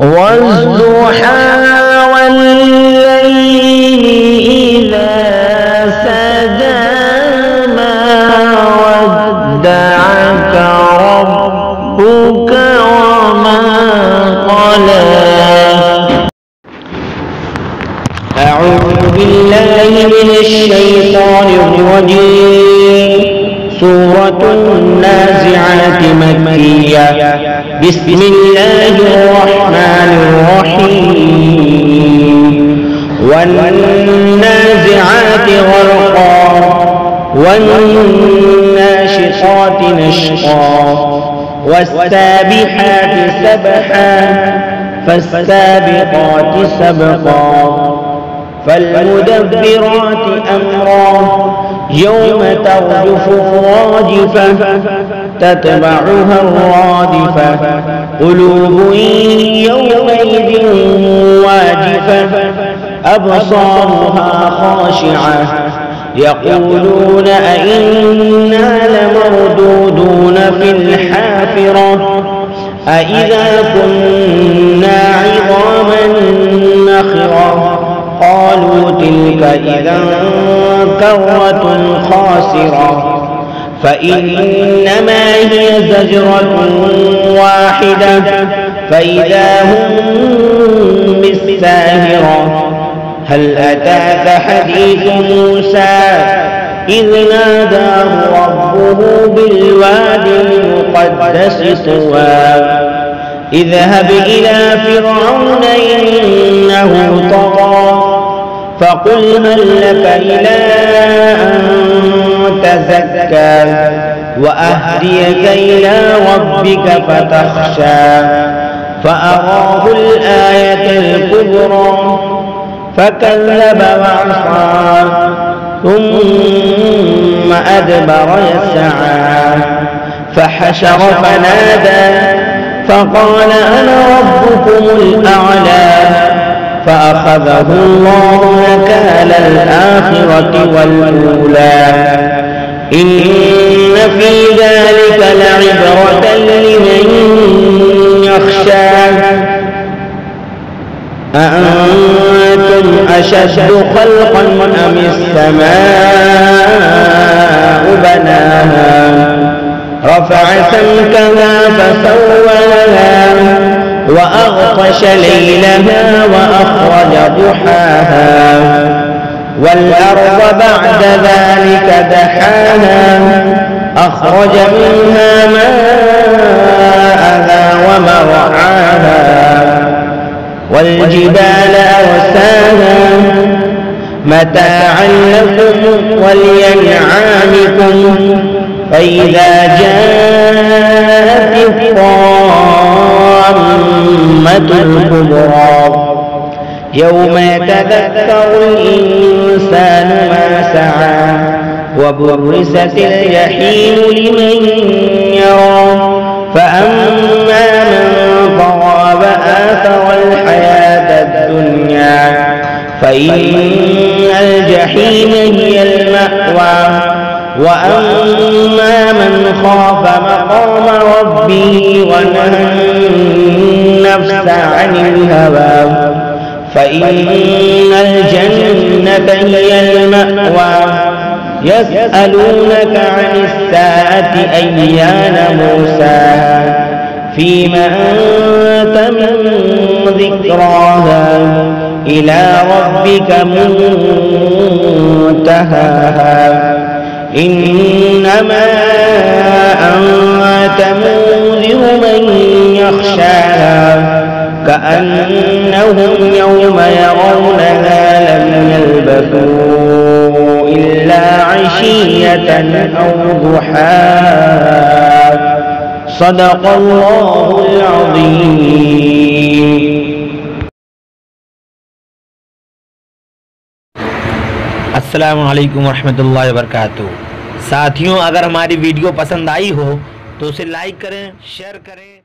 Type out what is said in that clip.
والضحى والليل إذا سجى ما ودعك ربك وما قلى. أعوذ بالله من الشيطان الرجيم. سورة النازعات مكية. بسم الله الرحمن الرحيم. والنازعات غرقا والناشطات نشطا والسابحات سبحا فالسابقات سبقا فالمدبرات أمرا يوم ترجف الراجفة تتبعها الرادفة قلوب يومئذ واجفة أبصارها خاشعة يقولون أئنا لمردودون في الحافرة أئذا كنا عظاما نخرة قالوا تلك إذا كرة خاسرة فإنما هي زجرة واحدة فإذا هم بالساهرة. هل أتاك حديث موسى إذ ناداه ربه بالوادي المقدس طوى اذهب إلى فرعون إنه طغى فقل هل لك إلى أن تزكى وأهديك إلى ربك فتخشى فأراه الآية الكبرى فكذب وعصى ثم أدبر يسعى فحشر فنادى فقال أنا ربكم الأعلى فأخذه الله نكال الآخرة والأولى. إن في ذلك لعبرة لمن يخشى. أأنتم أشد خلقا أم السماء بناها رفع سمكها فسواها وأغطش ليلها وأخرج ضحاها والأرض بعد ذلك دحاها أخرج منها ماءها ومرعاها والجبال أرساها متاعا لكم ولأنعامكم فإذا جاءت الطامة الكبرى يوم يتذكر الإنسان ما سعى وبرزت الجحيم لمن يرى فأما من طغى وآثر الحياة الدنيا فإن الجحيم هي المأوى وأما من خاف مقام ربه ونهى النفس عن الهوى فإن الجنة هي المأوى. يسألونك عن الساعة أيان مرساها فيما أنت من ذكراها إلى ربك منتهاها. إنما أنت منذر من يخشاها كأنهم يوم يرونها لم يلبثوا إلا عشية أو ضحاها. صدق الله العظيم. अस्सलामु अलैकुम वरहमतुल्लाहि वबरकातुहू। साथियों, अगर हमारी वीडियो पसंद आई हो तो उसे लाइक करें, शेयर करें।